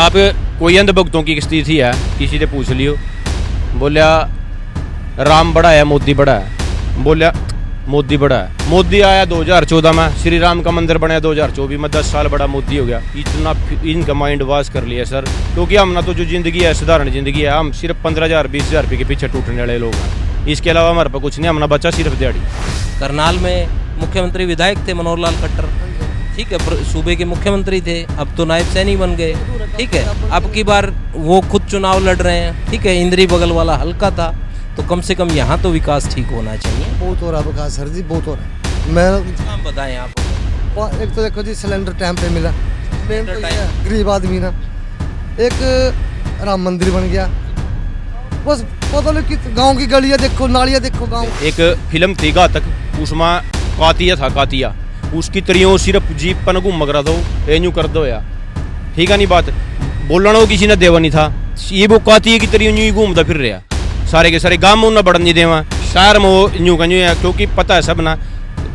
आप कोई अंधभक्तों की स्थिति है, किसी से पूछ लियो, बोलिया राम बड़ा है मोदी बड़ा है, बोलिया मोदी बड़ा है। मोदी आया 2014 में, श्री राम का मंदिर बनाया 2024 में, 10 साल बड़ा मोदी हो गया। इतना इनका माइंड वॉश कर लिया सर, क्योंकि हम ना तो जो जिंदगी है साधारण जिंदगी है, हम सिर्फ 15,000 20,000 रुपये के पीछे टूटने वाले लोग हैं। इसके अलावा हमारे पास कुछ नहीं, हमने बच्चा सिर्फ दिहाड़ी। करनाल में मुख्यमंत्री विधायक थे मनोहर लाल खट्टर, ठीक है, सूबे के मुख्यमंत्री थे, अब तो नायब सैनी बन गए, ठीक है। अब की बार वो खुद चुनाव लड़ रहे हैं, ठीक है। इंद्री बगल वाला हल्का था, तो कम से कम यहाँ तो विकास ठीक होना चाहिए। बहुत हो रहा है विकास सर जी, बहुत हो रहा है। मैं नाम बताएं आप। एक तो देखो जी, सिलेंडर टाइम पे मिला, मेन तो ये है, गरीब आदमी ना। एक राम मंदिर बन गया, बस पता नहीं कि गांव की गलियां देखो, नालियां देखो गांव। एक फिल्म थी घातक, उसमें कातिया था, कातिया उसकी तरियों सिर्फ जीप पर घूम मगरा दो, यूं कर दो या ठीक है नहीं बात बोलना, वो किसी ने देवा नहीं था। ये वो कातिया की तरियों यूं ही घूमता फिर रहा, सारे के सारे गाँव में उन्हें बढ़न नहीं देवा, शहर में वो यूं का यूं है, क्योंकि पता है सब ना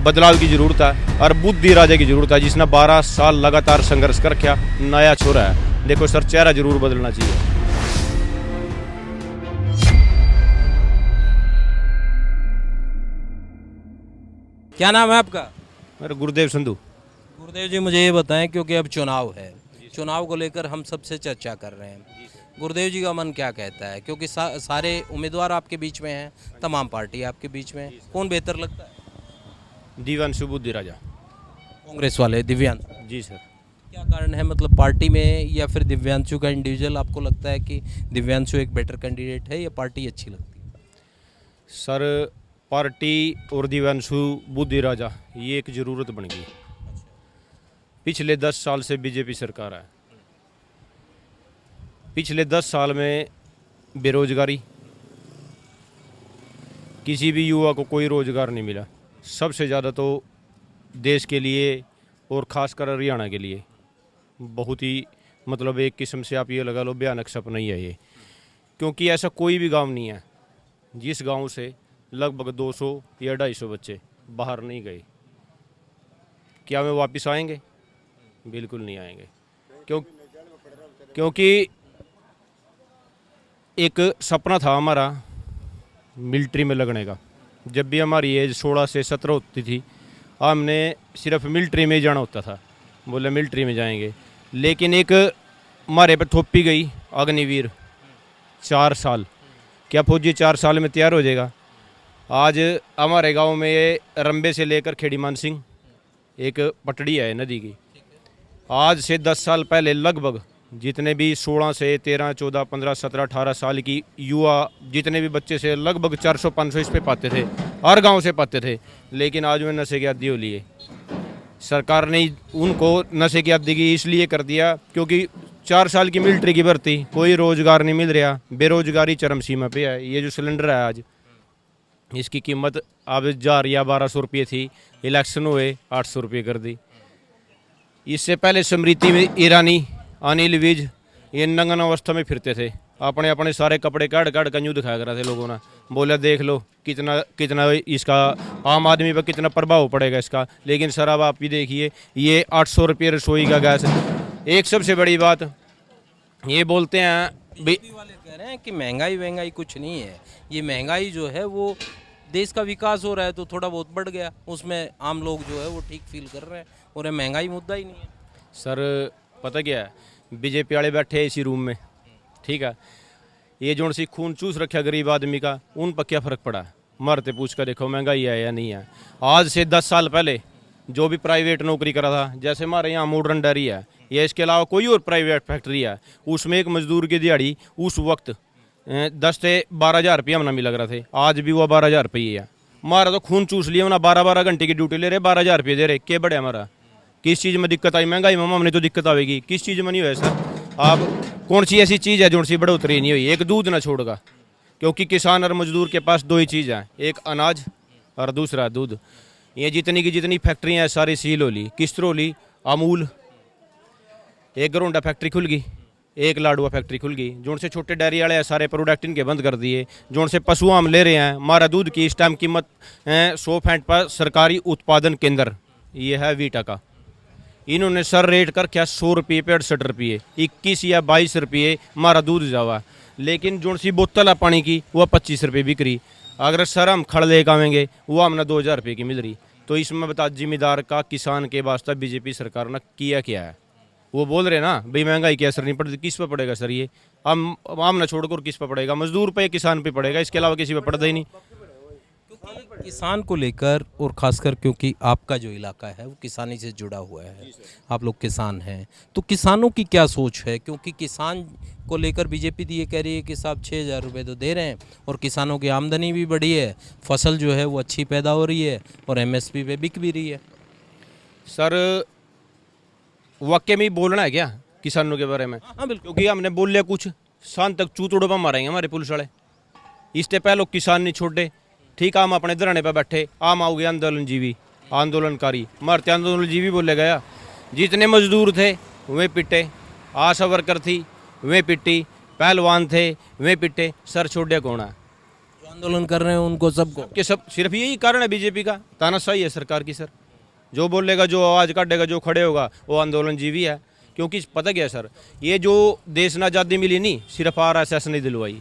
बदलाव की जरूरत है और बुद्धि राजा की जरूरत है, जिसने 12 साल लगातार संघर्ष कर रखा, नया छोरा है। देखो सर, चेहरा जरूर बदलना चाहिए। क्या नाम है आपका? मेरा गुरुदेव संधू। गुरुदेव जी, मुझे ये बताएं, क्योंकि अब चुनाव है, चुनाव को लेकर हम सबसे चर्चा कर रहे हैं। गुरुदेव जी का मन क्या कहता है, क्योंकि सारे उम्मीदवार आपके बीच में हैं, तमाम पार्टी आपके बीच में, कौन बेहतर लगता है? दिव्यांशु बुद्धि राजा, कांग्रेस वाले दिव्यांशु जी सर। क्या कारण है, मतलब पार्टी में, या फिर दिव्यांशु का इंडिविजुअल आपको लगता है कि दिव्यांशु एक बेटर कैंडिडेट है, या पार्टी अच्छी लगती है? सर पार्टी और दिव्यांशु बुद्धि राजा ये एक ज़रूरत बन गई। पिछले 10 साल से बीजेपी सरकार है, पिछले 10 साल में बेरोजगारी, किसी भी युवा को कोई रोजगार नहीं मिला। सबसे ज़्यादा तो देश के लिए और ख़ासकर हरियाणा के लिए बहुत ही मतलब एक किस्म से आप ये लगा लो भयानक सपना ही है ये, क्योंकि ऐसा कोई भी गांव नहीं है जिस गांव से लगभग 200 या 250 बच्चे बाहर नहीं गए। क्या वे वापस आएंगे? बिल्कुल नहीं आएंगे, क्योंकि एक सपना था हमारा मिलिट्री में लगने का। जब भी हमारी एज 16 से 17 होती थी, हमने सिर्फ मिलिट्री में ही जाना होता था, बोले मिलिट्री में जाएंगे। लेकिन एक हमारे पे थोपी गई अग्निवीर, 4 साल। क्या फौजी 4 साल में तैयार हो जाएगा? आज हमारे गांव में ये रंबे से लेकर खेड़ी मानसिंह एक पटड़ी है नदी की, आज से 10 साल पहले लगभग जितने भी 16 से 13, 14, 15, 17, 18 साल की युवा जितने भी बच्चे से लगभग 400-500 इस पे पाते थे, हर गांव से पाते थे। लेकिन आज वे नशे के आदी हो लिए। सरकार ने उनको नशे की आदी की इसलिए कर दिया क्योंकि 4 साल की मिलिट्री की भर्ती, कोई रोज़गार नहीं मिल रहा, बेरोजगारी चरम सीमा पे है। ये जो सिलेंडर है आज, इसकी कीमत अब 1000 या 1200 रुपये थी, इलेक्शन हुए 800 रुपये कर दी। इससे पहले स्मृति में ईरानी, अनिल विज ये नंगन अवस्था में फिरते थे, अपने अपने सारे कपड़े काट काट कर यूँ दिखाया करा थे लोगों ने, बोला देख लो कितना कितना इसका आम आदमी पर कितना प्रभाव पड़ेगा इसका। लेकिन सर अब आप भी देखिए, ये 800 रुपये रसोई का गैस। एक सबसे बड़ी बात ये बोलते हैं वाले कह रहे हैं कि महंगाई कुछ नहीं है, ये महंगाई जो है वो देश का विकास हो रहा है तो थोड़ा बहुत बढ़ गया, उसमें आम लोग जो है वो ठीक फील कर रहे हैं, और ये महंगाई मुद्दा ही नहीं है। सर पता क्या है, बीजेपी वाले बैठे इसी रूम में, ठीक है, ये जो सी खून चूस रखा गरीब आदमी का, उन पर क्या फ़र्क पड़ा? मरते पूछ कर देखो महंगाई है या नहीं है। आज से 10 साल पहले जो भी प्राइवेट नौकरी करा था, जैसे हमारे यहाँ मॉडर्न डेयरी है या इसके अलावा कोई और प्राइवेट फैक्ट्री है, उसमें एक मजदूर की दिहाड़ी उस वक्त 10 से 12,000 रुपये हमने मिल रहा थे, आज भी वो 12,000 रुपये है। हमारा तो खून चूस लिया, ना 12-12 घंटे की ड्यूटी ले रहे, 12,000 रुपये दे रहे, क्या बड़े हमारा? किस चीज़ में दिक्कत आई? महंगाई में हमने तो दिक्कत आएगी, किस चीज़ में नहीं हुआ सर? आप कौन सी ऐसी चीज़ है जो सी बढ़ोतरी नहीं हुई? एक दूध ना छोड़गा, क्योंकि किसान और मजदूर के पास 2 ही चीज़ हैं, एक अनाज और दूसरा दूध। ये जितनी की जितनी फैक्ट्रियाँ हैं सारी सील हो ली, किस तरह हो ली? अमूल एक घरोंडा फैक्ट्री खुल गई, एक लाडुआ फैक्ट्री खुल गई, जो से छोटे डेयरी वाले सारे प्रोडक्ट इनके बंद कर दिए, जो से पशु हम ले रहे हैं। हमारा दूध की इस टाइम कीमत 100 फैंट पर सरकारी उत्पादन केंद्र ये है वीटा का, इन्होंने सर रेट कर क्या 100 रुपये पे 68 रुपये 21 या 22 रुपये हमारा दूध जावा, लेकिन जो सी बोतल है पानी की वह 25 रुपये बिक रही। अगर सर हम खड़ लेकर आवेंगे वो हमने 2000 रुपये की मिल रही। तो इसमें बता जिम्मेदार का किसान के वास्ते बीजेपी सरकार ने किया क्या है? वो बोल रहे ना भाई महंगाई की असर नहीं पड़ती, किस पे पड़ेगा सर? ये हम ना छोड़कर किस पे पड़ेगा? मजदूर पे, किसान पे पड़ेगा, इसके अलावा किसी पे पड़ता ही नहीं। क्योंकि किसान को लेकर और खासकर क्योंकि आपका जो इलाका है वो किसानी से जुड़ा हुआ है, आप लोग किसान हैं, तो किसानों की क्या सोच है? क्योंकि किसान को लेकर बीजेपी ये कह रही है कि साहब 6000 रुपये तो दे रहे हैं और किसानों की आमदनी भी बढ़ी है, फसल जो है वो अच्छी पैदा हो रही है और एमएसपी पे बिक भी रही है। सर वाक्य में ही बोलना है क्या किसानों के बारे में? हाँ बिल्कुल। क्योंकि हमने बोल लिया कुछ, शाम तक चूतोड़ो पर मारेंगे हमारे पुलिस वाले। इससे पहले किसान नहीं छोड़े, ठीक है, हम अपने धरने पर बैठे, आम आओगे आंदोलनजीवी, आंदोलनकारी, मरते आंदोलनजीवी बोले गया। जितने मजदूर थे वे पिटे, आशा वर्कर थी वे पिटी, पहलवान थे वे पिटे, सर छोड़े कौन है? जो आंदोलन कर रहे हैं उनको सबको कि सब सिर्फ यही कारण है बीजेपी का, तानाशाही है सरकार की। सर जो बोलेगा, जो आवाज़ काटेगा, जो खड़े होगा वो आंदोलनजीवी है। क्योंकि पता क्या है सर, ये जो देश में आज़ादी मिली नहीं, सिर्फ RSS ने दिलवाई,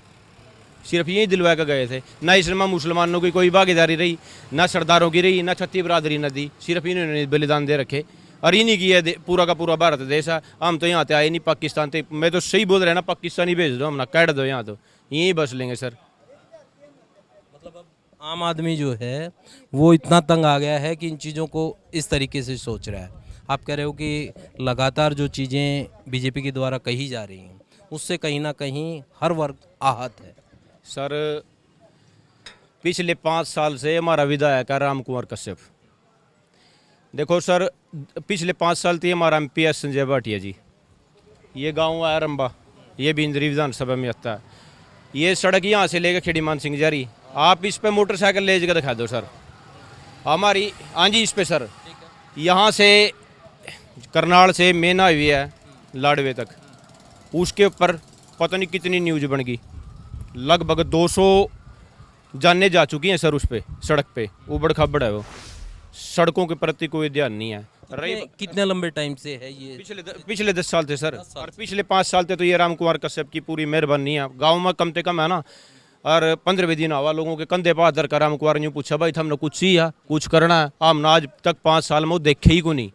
सिर्फ यही दिलवा के गए थे। ना इसमें मुसलमानों की कोई भागीदारी रही, ना सरदारों की रही, ना छत्ती बरादरी न दी, सिर्फ इन्होंने बलिदान दे रखे। और इन्हीं की है पूरा का पूरा भारत देश है। हम तो यहाँ से आए नहीं, पाकिस्तान से। मैं तो सही बोल रहा है ना, पाकिस्तानी भेज दो, हम ना कैट दो, यहाँ तो यहीं बस लेंगे सर। मतलब अब आम आदमी जो है वो इतना तंग आ गया है कि इन चीज़ों को इस तरीके से सोच रहा है। आप कह रहे हो कि लगातार जो चीज़ें बीजेपी के द्वारा कही जा रही हैं उससे कहीं ना कहीं हर वर्ग आहत है। सर पिछले 5 साल से हमारा विधायक है राम कुमार कश्यप। देखो सर, पिछले 5 साल से हमारा MP है संजय भाटिया जी। ये गांव है रंबा, ये भी इंद्री विधानसभा में आता है। ये सड़क यहाँ से लेकर खेड़ीमान सिंह जा रही, आप इस पे मोटरसाइकिल ले जाकर दिखा दो सर हमारी। हाँ जी, इस पे सर, यहाँ से करनाल से मेन हाईवे है लाडवे तक, उसके ऊपर पता नहीं कितनी न्यूज बन गई, लगभग 200 जाने जा चुकी हैं सर उस पे, सड़क पे उबड़ खाबड़ है वो। सड़कों के प्रति कोई ध्यान नहीं है। कितने लंबे टाइम से है ये? पिछले 10 साल थे सर, और पिछले 5 साल थे तो ये राम कुमार कश्यप की पूरी मेहरबानी है। गाँव में कम से कम है ना, और 15वें दिन आवा लोगों के कंधे पर हाथ का राम कुमार ने पूछा भाई हमने कुछ ही है, कुछ करना है? हमने आज तक 5 साल में वो देखे ही को नहीं,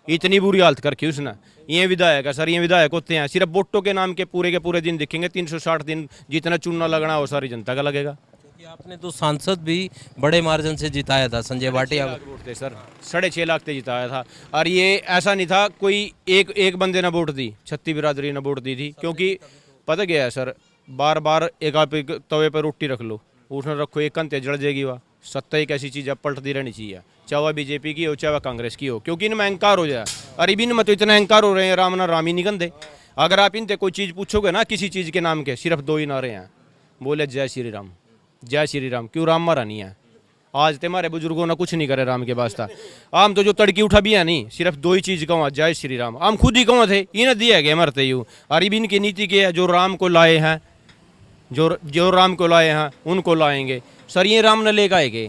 इतनी बुरी हालत करके उसने। ये विधायक है सर, ये विधायक होते हैं सिर्फ वोटों के नाम के पूरे दिन दिखेंगे। 360 दिन जितना चुनना लगना वो सारी जनता का लगेगा। क्योंकि आपने तो सांसद भी बड़े मार्जिन से जिताया था, संजय भाटिया को। वोट थे सर, 6.5 लाख से जिताया था। और ये ऐसा नहीं था कोई एक बंदे ने वोट दी, छत्ती बिरादरी ने वोट दी थी। क्योंकि पता क्या है सर, बार बार एक आप तवे पर रोटी रख लो, उसमें रखो एक कंते जड़ जाएगी। वह सत्ता एक ऐसी चीज़ है पलटती रहनी चाहिए, चाहे वह बीजेपी की हो चाहे वह कांग्रेस की हो, क्योंकि इनमें अहंकार हो जाए। अरे इनमें तो इतना अहंकार हो रहे हैं, राम ना राम ही नहीं गंदे। अगर आप इनसे कोई चीज़ पूछोगे ना किसी चीज़ के नाम के, सिर्फ 2 ही नारे हैं, बोले जय श्री राम, जय श्री राम। क्यों? राम मारा नहीं है। आज तो हमारे बुजुर्गों ने कुछ नहीं करे राम के वास्ता। आम तो जो तड़की उठा भी है नहीं, सिर्फ 2 ही चीज़ कहूँ, जय श्री राम। हम खुद ही कहूँ थे, इन्हें दिया गया मरते यूँ। और इनकी नीति के है, जो राम को लाए हैं, जो राम को लाए हैं उनको लाएंगे। सर ये राम ने लेकर आएंगे,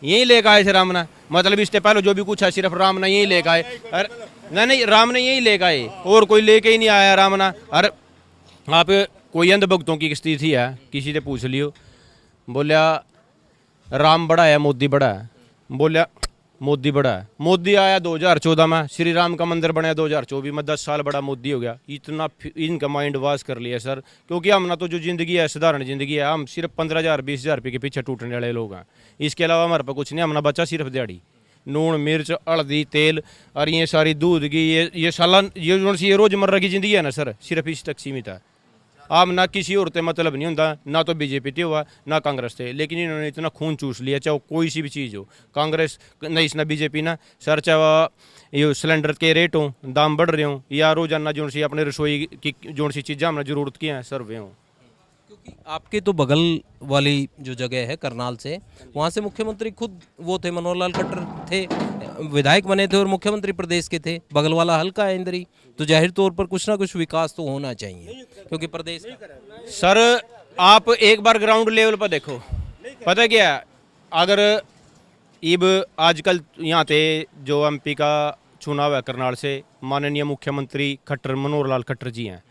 यही लेकर आए थे राम ने। मतलब इससे पहले जो भी कुछ है सिर्फ राम ने यही लेकर आए। अरे नहीं, राम ने यही लेकर आए, और कोई लेके ही नहीं आया राम ने। अरे आप कोई अंधभक्तों की स्थिति है, किसी से पूछ लियो, बोलिया राम बड़ा है मोदी बड़ा है, बोलिया मोदी बड़ा है। मोदी आया 2014 में, श्री राम का मंदिर बनाया 2024 में, 10 साल बड़ा मोदी हो गया। इतना इनका माइंड वाश कर लिया सर। क्योंकि हम ना तो जो ज़िंदगी है साधारण ज़िंदगी है, हम सिर्फ 15,000 20,000 रुपये के पीछे टूटने वाले लोग हैं। इसके अलावा हमारे पास कुछ नहीं। हमने बचा सिर्फ दिहाड़ी, नून मिर्च हल्दी तेल और ये सारी दूध की ये सालन, ये रोज़मर्रा की ज़िंदगी है ना सर, सिर्फ इस तक सीमित है। आप ना किसी और से मतलब नहीं होता, ना तो बीजेपी थे हुआ ना कांग्रेस थे, लेकिन इन्होंने इतना खून चूस लिया, चाहे कोई सी भी चीज़ हो, कांग्रेस नहीं ना बीजेपी ना सर, चाहे वह ये सिलेंडर के रेट हों, दाम बढ़ रहे हों, या रोजाना जो सी अपने रसोई की जो सी चीज़ें हमने ज़रूरत की हैं सर वे हों। क्योंकि आपके तो बगल वाली जो जगह है करनाल से, वहाँ से मुख्यमंत्री खुद वो थे, मनोहर लाल खट्टर थे, विधायक बने थे और मुख्यमंत्री प्रदेश के थे। बगल वाला हल्का है इंद्री, तो जाहिर तौर पर कुछ ना कुछ विकास तो होना चाहिए क्योंकि प्रदेश सर आप एक बार ग्राउंड लेवल पर देखो, पता क्या है, अगर इब आजकल यहाँ पे जो MP का चुनाव है करनाल से, माननीय मुख्यमंत्री खट्टर मनोहर लाल खट्टर जी हैं।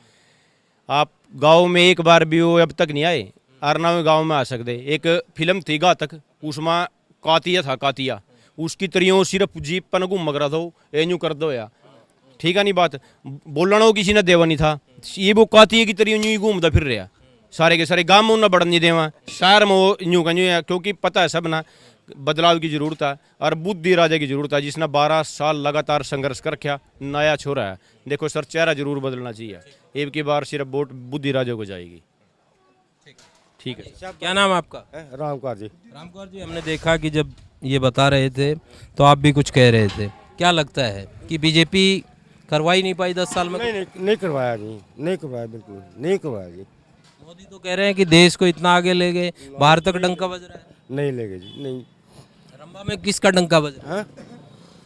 आप गांव में एक बार भी हो अब तक नहीं आए, अरनावे गांव में आ सकते। एक फिल्म थी घातक, उसमें कातिया था, कातिया उसकी तरियों सिर्फ जीप पर घूम मगरा दो यूँ कर दो या ठीक है नहीं बात बोलना किसी ने देवा नहीं था। ये वो कातिया की तरियों यूँ ही घूमता फिर रहा, सारे के सारे गाँव में उन्हें बढ़न नहीं देवा, शहर में वो यूँ का यूँ है, क्योंकि पता है सब ना बदलाव की जरूरत है और बुद्धि राजा की जरूरत है, जिसने 12 साल लगातार संघर्ष कर रखा, नया छोरा है। देखो सर, चेहरा जरूर बदलना चाहिए, एक की बार सिर्फ वोट बुद्धि राजा को जाएगी। ठीक है। क्या नाम है आपका? रामकुमार जी। रामकुमार जी, हमने देखा कि जब ये बता रहे थे तो आप भी कुछ कह रहे थे, क्या लगता है कि बीजेपी करवा ही नहीं पाई 10 साल में? नहीं करवाया जी, नहीं करवाया, बिल्कुल नहीं करवाया जी। मोदी तो कह रहे हैं कि देश को इतना आगे ले गए, बाहर तक डंका बज रहा है। नहीं लेगे जी, नहीं। रंबा में किसका डंका बज रहा है?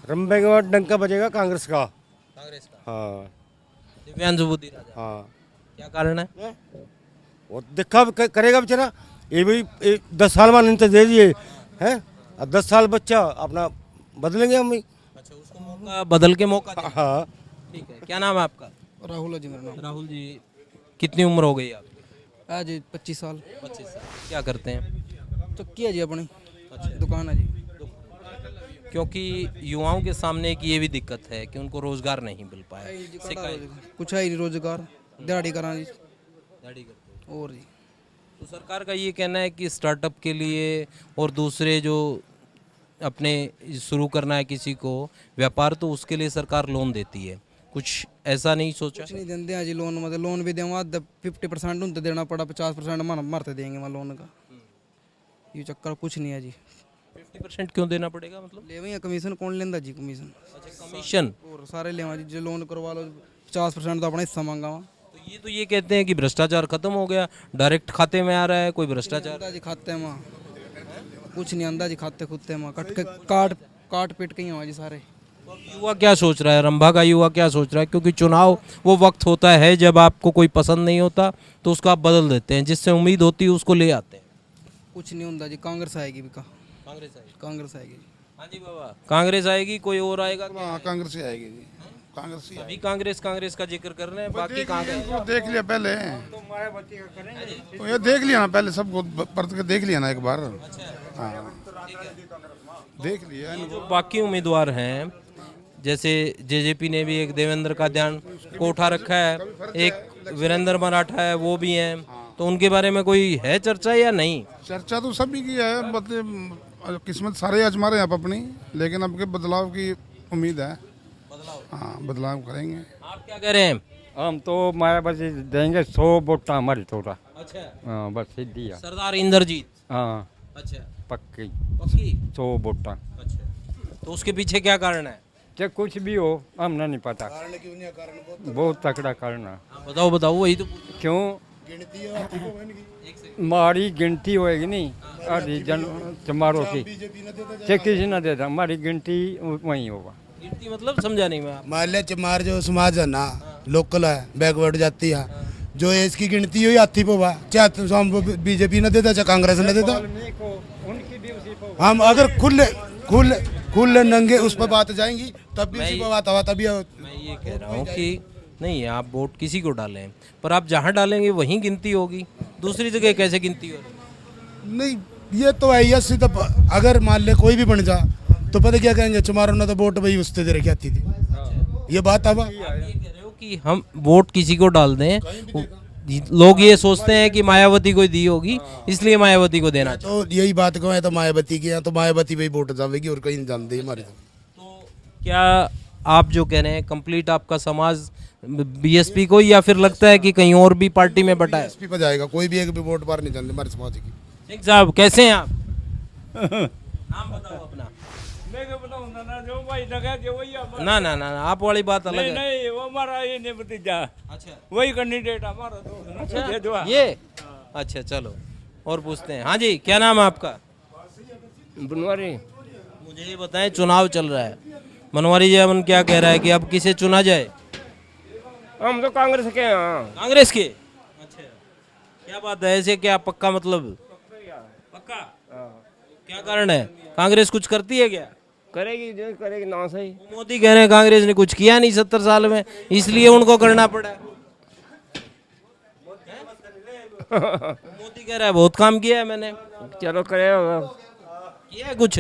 रंबे के बाद डंका बजेगा कांग्रेस का। कांग्रेस का। हाँ दिव्यांशु बुद्धि राजा। हाँ। क्या कारण है? वो देखा करेगा बेचारा, ये भी 10 साल बाद इनसे दे दिए हैं, अब 10 साल बच्चा अपना बदलेंगे हम ही। अच्छा, उसको मौका बदल के मौका दें। हाँ। ठीक है। क्या नाम है आपका? राहुल है जी मेरा नाम। राहुल जी, कितनी उम्र हो गई आपकी? आज 25 साल। 25 साल। क्या करते हैं? तो किया जी अपनी दुकान है जी। क्योंकि युवाओं के सामने एक ये भी दिक्कत है कि उनको रोजगार नहीं मिल पाया। शिकायत कुछ है ही नहीं, रोजगार दिहाड़ी करा जी। दाढ़ी करते हो। और जी तो सरकार का ये कहना है कि स्टार्टअप के लिए और दूसरे जो अपने शुरू करना है किसी को व्यापार, तो उसके लिए सरकार लोन देती है। कुछ ऐसा नहीं सोचा? कुछ नहीं देते हैं जी लोन, मतलब लोन भी देंगे 50% उनसे देना पड़ा, 50% मरते देंगे वहाँ लोन का। ये चक्कर कुछ नहीं है जी। 50% क्यों देना पड़ेगा मतलब? ले वही कमीशन कौन लेंदा जी? कमीशन अच्छा, कमीशन। और सारे ले जी, जो लोन करवा लो 50% तो अपना हिस्सा मांगा वहाँ। तो ये कहते हैं कि भ्रष्टाचार खत्म हो गया, डायरेक्ट खाते में आ रहा है, कोई भ्रष्टाचार? जी खाते में कुछ नहीं आंदा जी, खाते खुदते में काट पीट के ही हुआ जी सारे। तो अब युवा क्या सोच रहा है, रंभा का युवा क्या सोच रहा है? क्योंकि चुनाव वो वक्त होता है जब आपको कोई पसंद नहीं होता तो उसको आप बदल देते हैं, जिससे उम्मीद होती है उसको ले आते हैं। कुछ नहीं होता जी, कांग्रेस आएगी भी का। कांग्रेस आएगी। कांग्रेस आएगी। हाँ जी बाबा, कांग्रेस आएगी, कोई और आएगा? हाँ, कांग्रेस ही आएगी जी, कांग्रेस ही अभी कांग्रेस का जिक्र कर रहे हैं, बाकी कहाँ गए? वो देख लिया पहले, तो ये देख लिया ना पहले, सबको परत के देख लिया ना एक बार। हाँ, देख लिया। ये जो बाकी उम्मीदवार हैं, जैसे जेजेपी ने भी एक देवेंद्र का ध्यान को उठा रखा है, एक वीरेंद्र मराठा है, वो भी हैं, तो उनके बारे में कोई है चर्चा या नहीं? चर्चा तो सभी की है, मतलब किस्मत सारे आजमा रहे हैं आप अपनी, लेकिन अब के बदलाव की उम्मीद है। हाँ, बदलाव करेंगे। आप क्या कह रहे हैं? हम तो मायावती देंगे 100 वोट हमारी थोड़ा। अच्छा, हाँ बस सीधी है। सरदार इंद्रजीत। हाँ अच्छा, पक्की पक्की। 100 वोट। अच्छा, तो उसके पीछे क्या कारण है? चाहे कुछ भी हो, हमने नहीं पता, बहुत तकड़ा करना। हाँ, बताओ बताओ, वही तो क्यों हमारी गिनती होएगी नहीं आधी जन समारोह की, चाहे किसी न देता, हमारी गिनती वहीं होगा। गिनती मतलब समझा नहीं मैं। माल्य चमार जो समाज है ना, लोकल है, बैकवर्ड जाती है, जो इसकी गिनती हुई हाथी पे हुआ, चाहे बीजेपी न देता चाहे कांग्रेस न देता। हम अगर खुले नंगे उस पर बात जाएंगी तब भी उसी पर बात हुआ, तभी मैं ये कह रहा हूँ कि नहीं, आप वोट किसी को डालें, पर आप जहाँ डालेंगे वहीं गिनती होगी, दूसरी जगह कैसे गिनती होगी? नहीं, ये तो है ये सीधा। अगर मान ले कोई भी बन जा तो पता क्या कहेंगे, चमारों ने तो वोट वही उससे दे रखी आती थी। ये बात अब आप ये कह रहे हो कि हम वोट किसी को डाल दें, लोग ये सोचते हैं कि मायावती को दी होगी इसलिए मायावती को देना चाहिए। तो यही बात को है, तो मायावती की है तो मायावती वही वोट जाएगी और कहीं नहीं जानते हमारे। तो क्या आप जो कह रहे हैं कंप्लीट आपका समाज बीएसपी को, या फिर लगता है कि कहीं और भी पार्टी में बटा है? बीएसपी पर जाएगा, कोई भी एक भी वोट बार नहीं जानते हमारे समाज की। सिंह साहब कैसे हैं आप? नाम बताओ अपना। ना ना ना, आप वाली बात अलग है। नहीं, वो हमारा ये नहीं भतीजा। अच्छा, वही कैंडिडेट हमारा तो। अच्छा ये, अच्छा चलो और पूछते हैं। हाँ जी, क्या नाम है आपका? बनवारी। मुझे ये बताएं, चुनाव चल रहा है, मनवारी जयमन क्या कह रहा है कि अब किसे चुना जाए? हम तो कांग्रेस के हैं। कांग्रेस के? अच्छा, क्या बात है, ऐसे क्या पक्का मतलब? पक्का? क्या कारण है, कांग्रेस कुछ करती है क्या? करेगी जो करेगी ना सही। मोदी कह रहे हैं कांग्रेस ने कुछ किया नहीं 70 साल में, इसलिए उनको करना पड़ा। मोदी कह रहा है बहुत काम किया है मैंने। चलो करेगा, किया है कुछ?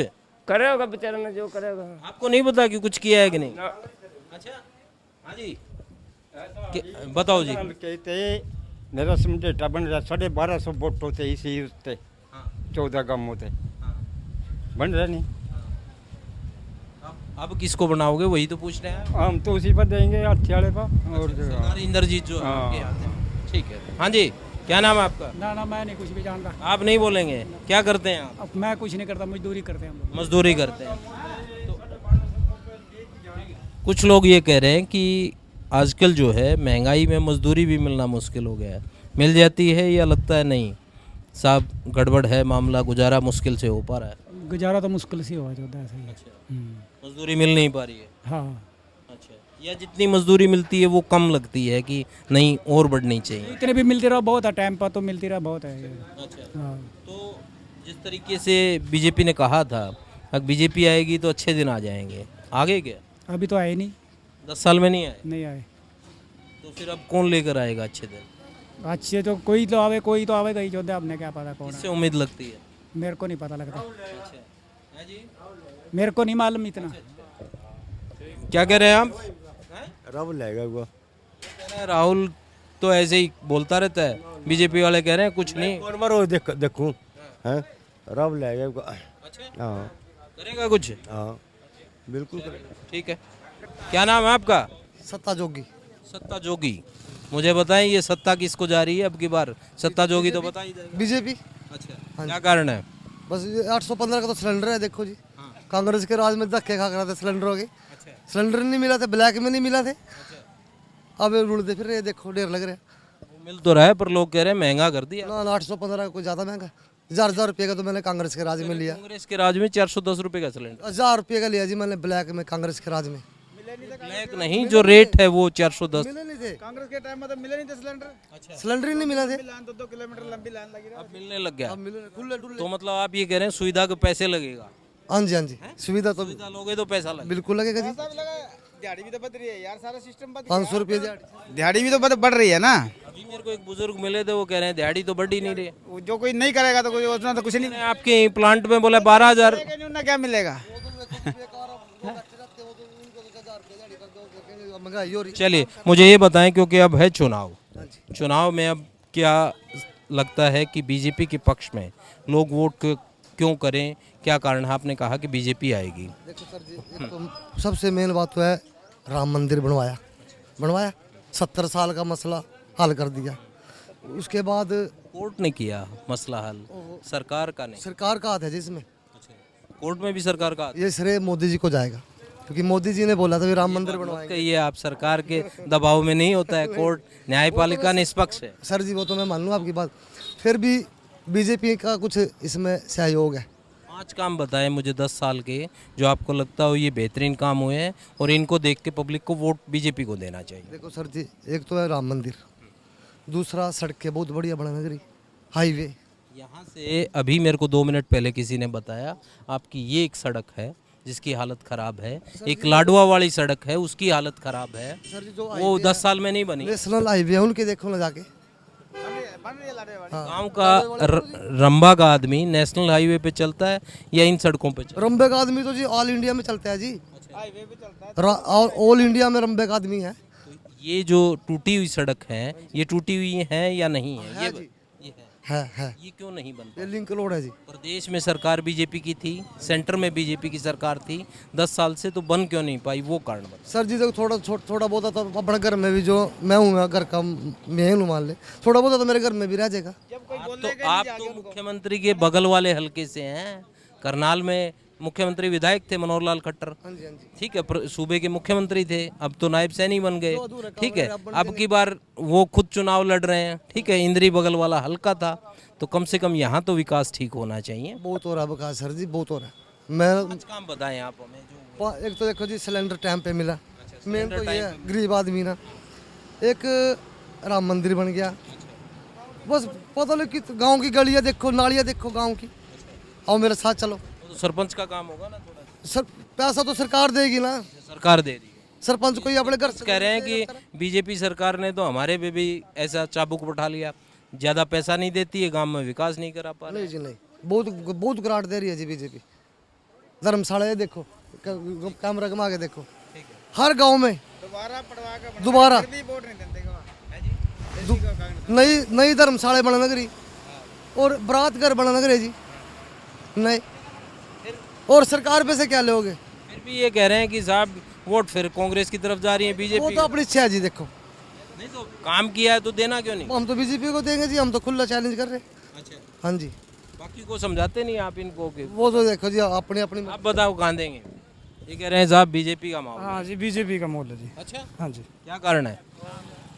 करेगा बेचारा ने जो करेगा। आपको नहीं पता कि कुछ किया है कि नहीं? अच्छा, हाँ जी, बताओ जी। कहते मेरा समझेटा बन रहा 1250 वोट होते इसी उसते 14 गाँव होते बन रहा नहीं। अब किसको बनाओगे वही तो पूछ रहे हैं। हम तो उसी पर देंगे अच्छे वाले पर। और सरदार इंद्रजीत जो हाँ। आपके आते हैं। ठीक है, हाँ जी, क्या नाम है आपका? ना मैं नहीं कुछ भी जानता। आप नहीं बोलेंगे, क्या करते हैं आप? अब मैं कुछ नहीं करता, मजदूरी करते हैं हम लोग। मजदूरी करते हैं। तो कुछ लोग ये कह रहे हैं कि आजकल जो है महंगाई में मजदूरी भी मिलना मुश्किल हो गया है। मिल जाती है या लगता है नहीं साहब गड़बड़ है मामला, गुजारा मुश्किल से हो पा रहा है? गुजारा तो मुश्किल से हो जाता है सही। अच्छा, मजदूरी मिल नहीं पा रही है। हाँ, अच्छा, या जितनी मजदूरी मिलती है वो कम लगती है कि नहीं और बढ़नी चाहिए? इतने भी मिलती रहा बहुत है, टाइम पर तो मिलती रहा बहुत है ये। अच्छा, हाँ, तो जिस तरीके से बीजेपी ने कहा था अगर बीजेपी आएगी तो अच्छे दिन आ जाएंगे, आगे क्या? अभी तो आए नहीं, 10 साल में नहीं आए नहीं आए। तो फिर अब कौन लेकर आएगा अच्छे दिन? अच्छे तो कोई तो आवे, कोई तो आवेगा ही, जो आपने क्या पता कौन इससे है। उम्मीद लगती है। मेरे को नहीं पता लगता, अच्छा, है जी, मेरे को नहीं मालूम इतना। क्या कह रहे हैं आप? रब लेगा वो। कह रहे हैं राहुल तो ऐसे ही बोलता रहता है, बीजेपी वाले कह रहे हैं कुछ नहीं। कौन मारो देखूं हैं, रब लेगा वो। अच्छा, हाँ करेगा कुछ? हाँ बिल्कुल करेगा। ठीक है, क्या नाम है आपका? सत्ता जोगी। सत्ता जोगी, मुझे बताएं ये सत्ता किसको जा रही है अब की बार? सत्ता जोगी तो बता ही देगा। बीजेपी। अच्छा, क्या कारण है? बस ये 815 का तो सिलेंडर है, देखो जी। कांग्रेस के राज में धक्के खा कर थे सिलेंडरों के। सिलेंडर नहीं मिला थे, ब्लैक में नहीं मिला थे। अब रुड़ते फिर रहे, देखो ढेर लग रहे हैं। मिल तो रहा है पर लोग कह रहे हैं महंगा कर दिया। ना 815 कोई ज़्यादा महंगा। 1000 रुपये का तो मैंने कांग्रेस के राज में लिया। कांग्रेस के राज में 410 रुपए का सिलेंडर। 1000 रुपये का लिया जी मैंने ब्लैक में कांग्रेस के राज में। ब्लैक नहीं, जो रेट है वो 410। मिले नहीं थे, कांग्रेस के टाइम में तो मिले नहीं थे सिलेंडर। अच्छा, सिलेंडर ही नहीं मिला थे। लाइन तो 2 किलोमीटर लंबी लाइन लगी अब मिलने लग गया। अब मिले खुले डुल्ले। तो मतलब आप ये कह रहे हैं सुविधा के पैसे लगेगा? हाँ जी, हाँ जी, सुविधा तो सुविधा लोगे तो पैसा लगेगा। बिल्कुल लगेगा जी। दिहाड़ी भी तो बढ़ रही है यार, सारा सिस्टम 500 रुपये दिहाड़ी। दिहाड़ी भी तो बढ़ रही है ना। अभी मेरे को एक बुजुर्ग मिले थे, वो कह रहे हैं दिहाड़ी तो बढ़ी नहीं रही। जो कोई नहीं करेगा तो कोई उतना तो कुछ नहीं। आपके प्लांट में बोला 12,000। उन्हें क्या मिलेगा? महंगाई हो रही। चलिए मुझे ये बताएं, क्योंकि अब है चुनाव, चुनाव में अब क्या लगता है कि बीजेपी के पक्ष में लोग वोट क्यों करें, क्या कारण है? आपने कहा कि बीजेपी आएगी। देखो सर जी, एक तो सबसे मेन बात तो है राम मंदिर बनवाया 70 साल का मसला हल कर दिया। उसके बाद कोर्ट ने किया मसला हल, सरकार का नहीं। सरकार का हाथ है जिसमें, कोर्ट में भी सरकार का हाथ है। ये श्रेय मोदी जी को जाएगा, क्योंकि मोदी जी ने बोला था भी राम मंदिर बनवाएंगे। ये आप सरकार के दबाव में नहीं होता है, कोर्ट न्यायपालिका निष्पक्ष है। सर जी वो तो मैं मान लूँ आपकी बात, फिर भी बीजेपी का कुछ इसमें सहयोग है। 5 काम बताएं मुझे 10 साल के, जो आपको लगता हो ये बेहतरीन काम हुए हैं और इनको देख के पब्लिक को वोट बीजेपी को देना चाहिए। देखो सर जी, एक तो है राम मंदिर, दूसरा सड़कें बहुत बढ़िया बना रही, हाईवे। यहाँ से अभी मेरे को 2 मिनट पहले किसी ने बताया आपकी ये एक सड़क है जिसकी हालत खराब है, एक लाडवा वाली सड़क है उसकी हालत खराब है, सर जी जो वो 10 साल में नहीं बनी। नेशनल हाईवे है उनके, देखो ना जाके। गांव का रंबा का आदमी नेशनल हाईवे पे चलता है या इन सड़कों पे चलता रंबे का आदमी तो जी ऑल इंडिया में चलता है जी, और ऑल इंडिया में रंबे का आदमी है। है? तो ये जो टूटी हुई सड़क है ये टूटी हुई है या नहीं है? ये है। ये क्यों नहीं बन ये लिंक रोड है जी। प्रदेश में सरकार बीजेपी की थी, सेंटर में बीजेपी की सरकार थी, 10 साल से तो बन क्यों नहीं पाई, वो कारण बता। सर जी तो थोड़ा बहुत तो अपने घर में भी, जो मैं हूँ घर का मेन मान ले, थोड़ा बहुत तो मेरे घर में भी रह जाएगा। आप तो मुख्यमंत्री के बगल वाले हलके से हैं। करनाल में मुख्यमंत्री विधायक थे मनोहर लाल खट्टर, ठीक है, सूबे के मुख्यमंत्री थे, अब तो नायब सैनी बन गए, ठीक है। अब की बार वो खुद चुनाव लड़ रहे हैं, ठीक है, इंद्री बगल वाला हल्का था, तो कम से कम यहाँ तो विकास ठीक होना चाहिए। बहुत हो रहा है विकास सर जी, बहुत हो रहा है। मैं 5 काम बताएं आप हमें। एक तो देखो जी सिलेंडर टाइम पे मिला, मेन तो ये है गरीब आदमी ना। एक राम मंदिर बन गया, बस पता नहीं कि गांव की गलियां देखो, नालियां देखो गांव की। आओ मेरे साथ चलो। तो सरपंच का काम होगा ना थोड़ा। सर पैसा तो सरकार देगी ना, सरकार दे रही है। सरपंच कोई अपने घर से कह रहे हैं कि बीजेपी सरकार ने तो हमारे पे भी ऐसा चाबुक उठा लिया, ज़्यादा पैसा नहीं देती है, गांव में विकास नहीं करा पा रही। नहीं जी नहीं, बहुत बहुत ग्रांट दे रही है जी बीजेपी। धर्मशाला ये देखो, कैमरा घुमा के देखो, हर गांव में दोबारा नई धर्मशाला बना नगरी और बरात घर बना नगरी जी नहीं, और सरकार पे से क्या लोगे? फिर भी ये कह रहे हैं कि साहब वोट फिर कांग्रेस की तरफ जा रही है वो बीजेपी। तो अपनी इच्छा है जी। देखो नहीं तो काम किया है तो देना क्यों नहीं? हम तो बीजेपी को देंगे जी, हम तो खुला चैलेंज कर रहे हैं। अच्छा, हाँ जी, बाकी को समझाते नहीं आप इनको कि वो तो देखो जी अपनी अपनी। आप बताओ कहाँ देंगे? ये कह रहे हैं साहब बीजेपी का माहौल। हाँ जी, बीजेपी का मोल है जी। अच्छा, हाँ जी, क्या कारण है?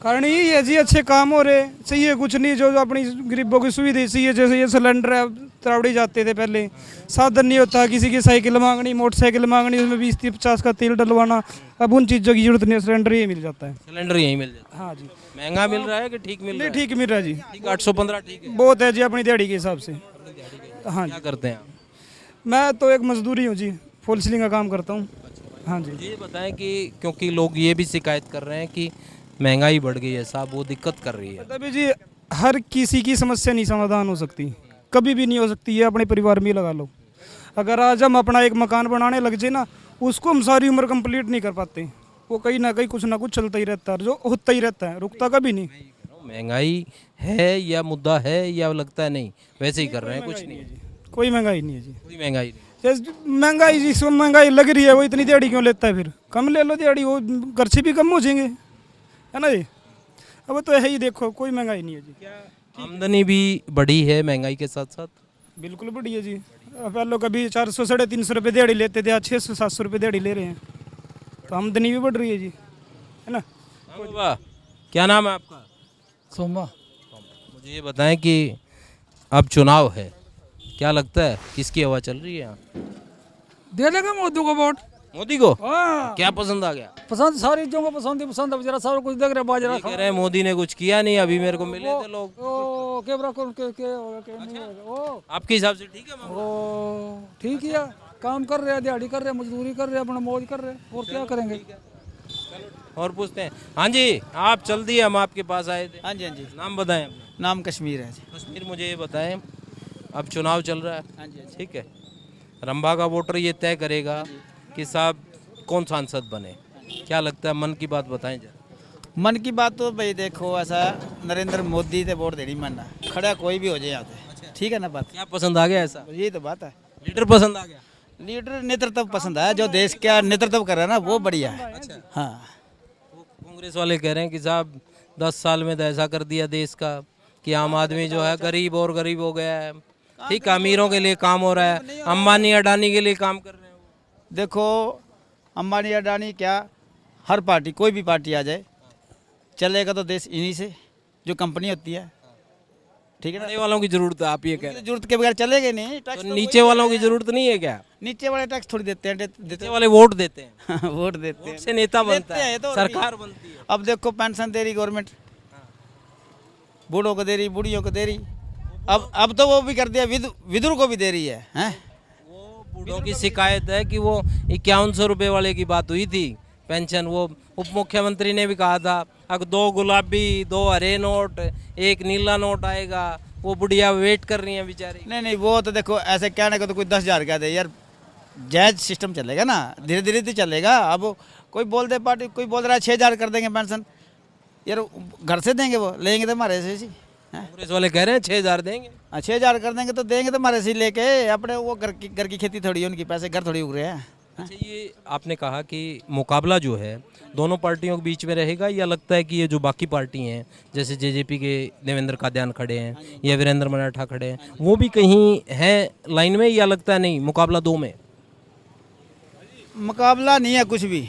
कारण यही है जी, अच्छे काम हो रहे, चाहिए कुछ नहीं, जो अपनी गरीबों की सुविधा चाहिए, जैसे ये सिलेंडर है, तरावड़ी जाते थे पहले, साधन नहीं होता, किसी की साइकिल मांगनी, मोटरसाइकिल मांगनी, उसमें 20-50 का तेल डलवाना, अब उन चीज़ों की जरूरत नहीं है, सिलेंडर ही मिल जाता है। सिलेंडर यहीं मिल जाता हाँ जी, महंगा मिल रहा है कि ठीक मिल रहा नहीं है? ठीक मिल रहा है जी, ठीक 815 ठीक है। बहुत है जी अपनी दिहाड़ी के हिसाब से। हाँ क्या जी, करते हैं आप? मैं तो एक मजदूरी हूँ जी, फॉल सीलिंग का काम करता हूँ। हाँ जी, ये बताएं कि क्योंकि लोग ये भी शिकायत कर रहे हैं कि महंगाई बढ़ गई है साहब, वो दिक्कत कर रही है। तभी जी हर किसी की समस्या नहीं समाधान हो सकती, कभी भी नहीं हो सकती, ये अपने परिवार में ही लगा लो। अगर आज हम अपना एक मकान बनाने लग जाए ना, उसको हम सारी उम्र कंप्लीट नहीं कर पाते, वो कहीं ना कुछ चलता ही रहता है, जो होता ही रहता है, रुकता कभी नहीं। महंगाई है या मुद्दा है या लगता है नहीं वैसे ही कर रहे हैं, कुछ नहीं है? कोई महंगाई नहीं है जी। कोई महंगाई नहीं। महंगाई जिसको महंगाई लग रही है वो इतनी दिहाड़ी क्यों लेता है? फिर कम ले लो दिहाड़ी, वो खर्चे भी कम हो जाएंगे, है ना जी। अब तो है ही, देखो कोई महंगाई नहीं है जी। आमदनी भी बढ़ी है महंगाई के साथ साथ? बिल्कुल बढ़िया जी, पहले कभी 400-350 रुपये दिहाड़ी लेते थे, आज 600-700 रुपये दिहाड़ी ले रहे हैं, तो आमदनी भी बढ़ रही है जी, है ना। बाबा क्या नाम है आपका? सोमा, मुझे ये बताएं कि अब चुनाव है, क्या लगता है किसकी हवा चल रही है यहाँ? दे देगा मोदी को वोट। मोदी को? हाँ, क्या पसंद आ गया? पसंद सारी चीजों को पसंद है, बेचारा सारा कुछ देख रहे बाजरा। ये कह रहे हैं मोदी ने कुछ किया नहीं, अभी मेरे को मिले थे लोग। ओ कैमरा कौन के ओ आपके हिसाब से ठीक है मामला? ओ ठीक है, काम कर रहे हैं, दिहाड़ी कर रहे हैं, मजदूरी कर रहे हैं, अपना मौज कर रहे हैं, और क्या करेंगे। और पूछते हैं। हाँ जी, आप चल दिए, हम आपके पास आए थे। हाँ जी, हाँ जी, नाम बताएं अपना। नाम कश्मीर है जी। कश्मीर, मुझे ये बताएं, अब चुनाव चल रहा है, हाँ जी, ठीक है, रंभा का वोटर ये तय करेगा कि साहब कौन सांसद बने, क्या लगता है? मन की बात बताएं जरा। मन की बात तो भाई देखो, ऐसा नरेंद्र मोदी से वोट देनी मनना, खड़ा कोई भी हो जाए यहाँ पे, ठीक है ना बात। क्या पसंद आ गया? ऐसा यही तो बात है, लीडर पसंद आ गया? लीडर नेतृत्व पसंद है, जो देश का नेतृत्व कर रहा है ना, वो बढ़िया है। हाँ, कांग्रेस वाले कह रहे हैं कि साहब 10 साल में तो ऐसा कर दिया देश का कि आम आदमी जो है गरीब और गरीब हो गया है, ठीक है, अमीरों के लिए काम हो रहा है, अंबानी अडानी के लिए काम कर रहे हैं वो। देखो अंबानी अडानी क्या, हर पार्टी कोई भी पार्टी आ जाए, चलेगा तो देश इन्हीं से, जो कंपनी होती है, ठीक है ना। बड़े वालों की जरूरत है, आप ये कह रहे हैं? जरूरत के बगैर चलेगा नहीं। टैक्स तो नीचे वालों की जरूरत नहीं है क्या? नीचे वाले टैक्स थोड़ी देते हैं, नीचे वाले वोट देते हैं, वोट देते हैं, से नेता बनता देते हैं है, तो सरकार बनती है। अब देखो पेंशन दे रही गवर्नमेंट, बूढ़ों को दे रही, बूढ़ियों को दे रही, अब तो वो भी कर दिया, विधुर को भी दे रही है, हैं? वो बूढ़ों की शिकायत है कि वो 5100 रुपये वाले की बात हुई थी पेंशन, वो उप मुख्यमंत्री ने भी कहा था अगर 2 गुलाबी 2 हरे नोट 1 नीला नोट आएगा, वो बुढ़िया वेट कर रही हैं बेचारी। नहीं, वो तो देखो ऐसे कहने को तो कोई 10,000 का दे यार, जायज सिस्टम चलेगा ना, धीरे धीरे तो चलेगा। अब कोई बोल दे पार्टी, कोई बोल रहा है 6,000 कर देंगे पेंशन, यार घर से देंगे, वो लेंगे तो हमारे से ही। कांग्रेस वाले कह रहे हैं 6,000 देंगे। 6,000 कर देंगे तो देंगे तो हमारे से ही लेके, अपने वो घर की खेती थोड़ी, उनकी पैसे घर थोड़ी उग रहे हैं। अच्छा, ये आपने कहा कि मुकाबला जो है दोनों पार्टियों के बीच में रहेगा, या लगता है कि ये जो बाकी पार्टी हैं जैसे जेजेपी के देवेंद्र कादयान खड़े हैं या वीरेंद्र मराठा खड़े हैं, वो भी कहीं हैं लाइन में, या लगता है नहीं मुकाबला दो में? मुकाबला नहीं है कुछ भी,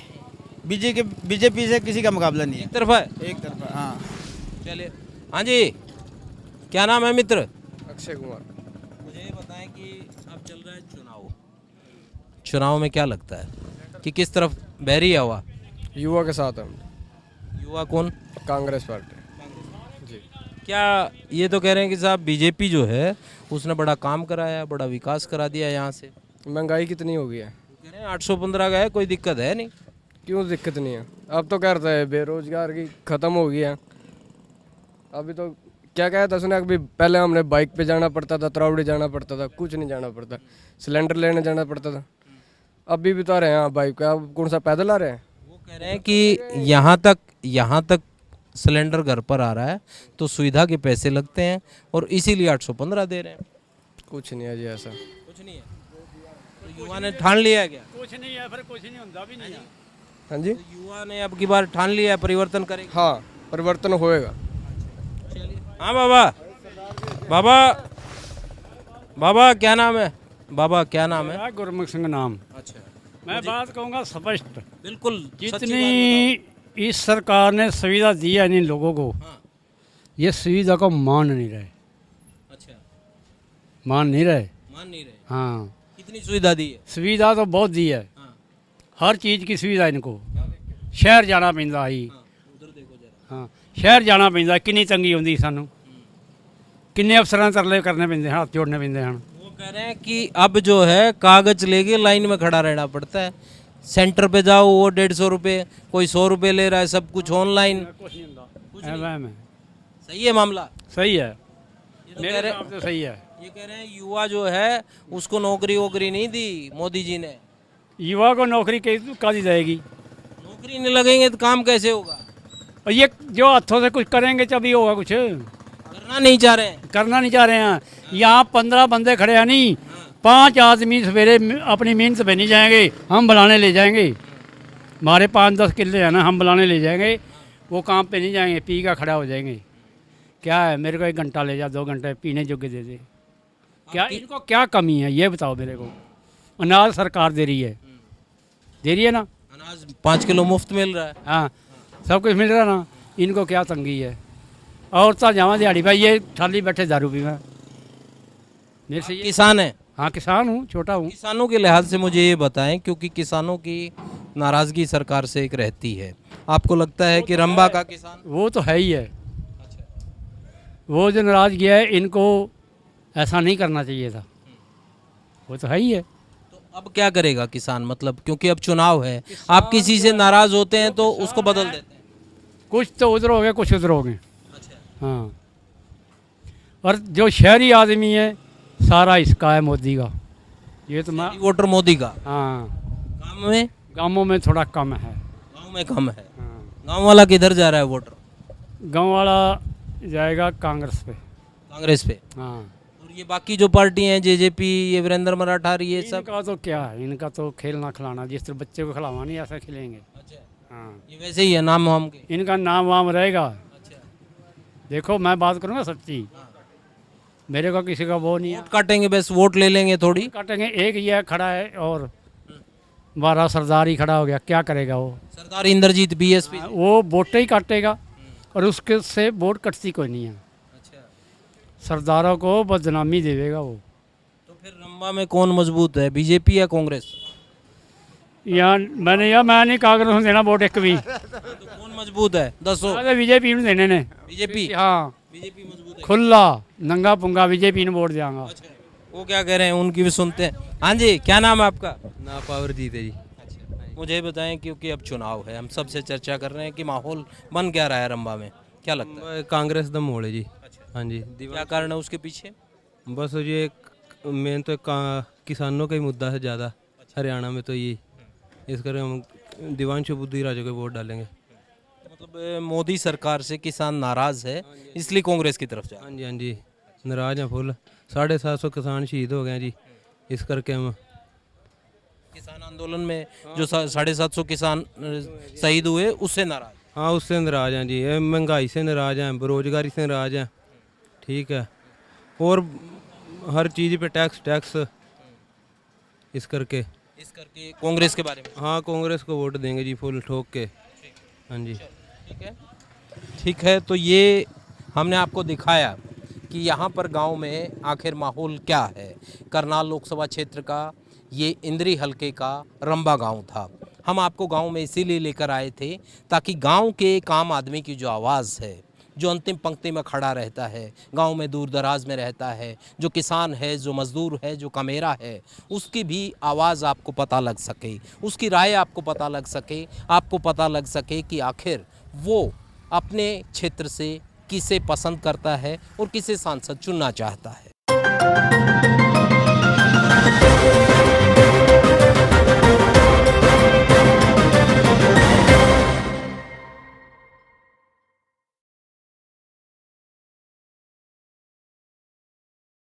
बीजेपी से किसी का मुकाबला नहीं है, एक तरफा है। एक तरफा। हाँ, चलिए, हाँ जी, क्या नाम है मित्र? अक्षय कुमार। मुझे ये बताएं कि अब चल रहा है चुनाव में क्या लगता है कि किस तरफ बह रही है हवा? युवा के साथ हम। युवा कौन? कांग्रेस पार्टी जी। क्या ये तो कह रहे हैं कि साहब बीजेपी जो है उसने बड़ा काम कराया, बड़ा विकास करा दिया यहाँ से? महंगाई कितनी हो गई है? कह रहे हैं 815 का है, कोई दिक्कत है नहीं। क्यों दिक्कत नहीं है? अब तो कहते हैं बेरोजगार की ख़त्म हो गई है। अभी तो क्या कहा था उसने, अभी पहले हमने बाइक पे जाना पड़ता था, त्रावड़ी जाना पड़ता था, कुछ नहीं जाना पड़ता, सिलेंडर लेने जाना पड़ता था। अभी भी तो आ रहे हैं हाँ बाइक पे, अब कौन सा पैदल आ रहे हैं? वो कह रहे हैं कि यहाँ तक सिलेंडर घर पर आ रहा है तो सुविधा के पैसे लगते हैं और इसीलिए 815 दे रहे हैं। कुछ नहीं है जी ऐसा। कुछ नहीं है तो युवा ने ठान लिया है क्या? कुछ नहीं है, फिर कुछ नहीं होता भी नहीं है। हाँ जी, तो युवा ने अब की बार ठान लिया है परिवर्तन करेगा। हाँ परिवर्तन होएगा। हाँ बाबा, बाबा, बाबा क्या नाम है? बाबा क्या नाम है? गुरमुख सिंह नाम। अच्छा, मैं बात कहूँगा स्पष्ट, बिल्कुल सच्ची बात जितनी इस सरकार ने सुविधा दी है इन लोगों को, हाँ। ये सुविधा को मान नहीं रहे, अच्छा, मान नहीं रहे। मान नहीं रहे। हाँ, कितनी सुविधा दी है? सुविधा तो बहुत दी है, हाँ। हर चीज़ की सुविधा इनको। शहर जाना पैंदा ही, उधर देखो जरा। हाँ शहर जाना पैंदा, कितनी तंगी आती सानू, किन्ने अफसरां तरले करने पैंदे, हाथ जोड़ने पैंदे हैं। वो कह रहे हैं कि अब जो है कागज लेके लाइन में खड़ा रहना पड़ता है। सेंटर पे जाओ वो 150 रुपये, कोई 100 रुपये ले रहा है, सब कुछ ऑनलाइन। सही है मामला? सही है, ये तो मेरे कह रहे हिसाब से सही है। ये कह रहे हैं युवा जो है उसको नौकरी वोकरी नहीं दी मोदी जी ने। युवा को नौकरी दी जाएगी? नौकरी नहीं लगेंगे तो काम कैसे होगा? और ये जो हाथों से कुछ करेंगे तभी होगा कुछ। करना नहीं चाह रहे हैं। करना नहीं चाह रहे हैं। यहाँ 15 बंदे खड़े हैं, नहीं 5 आदमी सवेरे अपनी मेहनत पे नहीं जाएंगे, हम बुलाने ले जाएंगे। हमारे 5-10 किले हैं ना, हम बुलाने ले जाएंगे, वो काम पे नहीं जाएंगे, पी का खड़ा हो जाएंगे। क्या है, मेरे को 1 घंटा ले जा, 2 घंटे पीने जोगे दे दे। क्या इनको क्या कमी है ये बताओ मेरे को? अनाज सरकार दे रही है ना, अनाज 5 किलो मुफ्त मिल रहा है। हाँ सब कुछ मिल रहा है ना, इनको क्या तंगी है? औरत जावा दिहाड़ी भाई, ये थाली बैठे दारू पी में। मेरे से ये, किसान है? हाँ किसान हूँ, छोटा हूँ। किसानों के लिहाज से मुझे ये बताएं, क्योंकि किसानों की नाराजगी सरकार से एक रहती है। आपको लगता है कि रंबा का किसान? वो तो है ही है। वो जो नाराज गया है, इनको ऐसा नहीं करना चाहिए था, वो तो है ही है। तो अब क्या करेगा किसान? मतलब क्योंकि अब चुनाव है, आप किसी से नाराज होते हैं तो उसको बदल देते हैं। कुछ तो उधर हो गए, कुछ उधर हो गए। अच्छा। हाँ, और जो शहरी आदमी है सारा इसका है, मोदी का। ये तो मैं, वोटर मोदी का। हाँ गाँव में थोड़ा कम है। गाँव में कम है। हाँ, गाँव वाला किधर जा रहा है वोटर? गांव वाला जाएगा कांग्रेस पे। कांग्रेस पे। हाँ, और ये बाकी जो पार्टी हैं, जेजेपी, ये वीरेंद्र मराठा, ये सब? इनका तो क्या है, इनका तो खेलना खिलाना, जिस तरह बच्चे को खिलावा नहीं ऐसा खिलेंगे। अच्छा, हाँ, ये वैसे ही है नाम वाम के? इनका नाम वाम रहेगा। अच्छा, देखो मैं बात करूँगा सच्ची, मेरे को किसी का वो नहीं है। वोट काटेंगे बस, वोट ले लेंगे थोड़ी। काटेंगे, एक ये खड़ा है और 12 सरदार ही खड़ा हो गया, क्या करेगा वो? सरदार इंद्रजीत बीएसपी। वो वोट ही काटेगा और उसके से वोट कटती कोई नहीं है। अच्छा, सरदारों को बदनामी देवेगा वो। तो फिर रंबा में कौन मजबूत है, बीजेपी या कांग्रेस? यहाँ मैं नहीं कांग्रेस में देना वोट एक भी। तो कौन मजबूत है दसो? बीजेपी में देने ने। बीजेपी? हाँ, बीजेपी मजबूत है। खुला नंगा पुंगा बीजेपी ने वोट देंगा। अच्छा, वो क्या कह रहे हैं उनकी भी सुनते हैं। हाँ जी, क्या नाम है आपका? ना पावर जीते जी। मुझे बताएं, क्योंकि अब चुनाव है, हम सबसे चर्चा कर रहे हैं कि माहौल बन क्या रहा है रंबा में, क्या लगता है? कांग्रेस दम मोड़ है जी। हाँ जी। क्या कारण है उसके पीछे? बस ये मेन तो किसानों का ही मुद्दा है ज़्यादा हरियाणा में, तो ये इस कर हम दिवांशु बुद्धि राजा को वोट डालेंगे। मतलब मोदी सरकार से किसान नाराज है, इसलिए कांग्रेस की तरफ जा। हाँ जी, हाँ जी, नाराज हैं फुल। 750 किसान शहीद हो गए जी, इस करके हम किसान आंदोलन में जो 750 किसान शहीद हुए उससे नाराज। हाँ, उससे नाराज हैं जी। ये महंगाई से नाराज हैं, बेरोजगारी से नाराज हैं, ठीक है, और हर चीज़ पे टैक्स इस करके कांग्रेस के बारे में। हाँ, कांग्रेस को वोट देंगे जी फुल ठोक के। हाँ जी, ठीक है। तो ये हमने आपको दिखाया कि यहाँ पर गांव में आखिर माहौल क्या है। करनाल लोकसभा क्षेत्र का ये इंद्री हलके का रंबा गांव था। हम आपको गांव में इसीलिए लेकर आए थे ताकि गांव के एक आम आदमी की जो आवाज़ है जो अंतिम पंक्ति में खड़ा रहता है, गांव में दूर दराज में रहता है, जो किसान है, जो मज़दूर है, जो कमेरा है, उसकी भी आवाज़ आपको पता लग सके, उसकी राय आपको पता लग सके, आपको पता लग सके कि आखिर वो अपने क्षेत्र से किसे पसंद करता है और किसे सांसद चुनना चाहता है।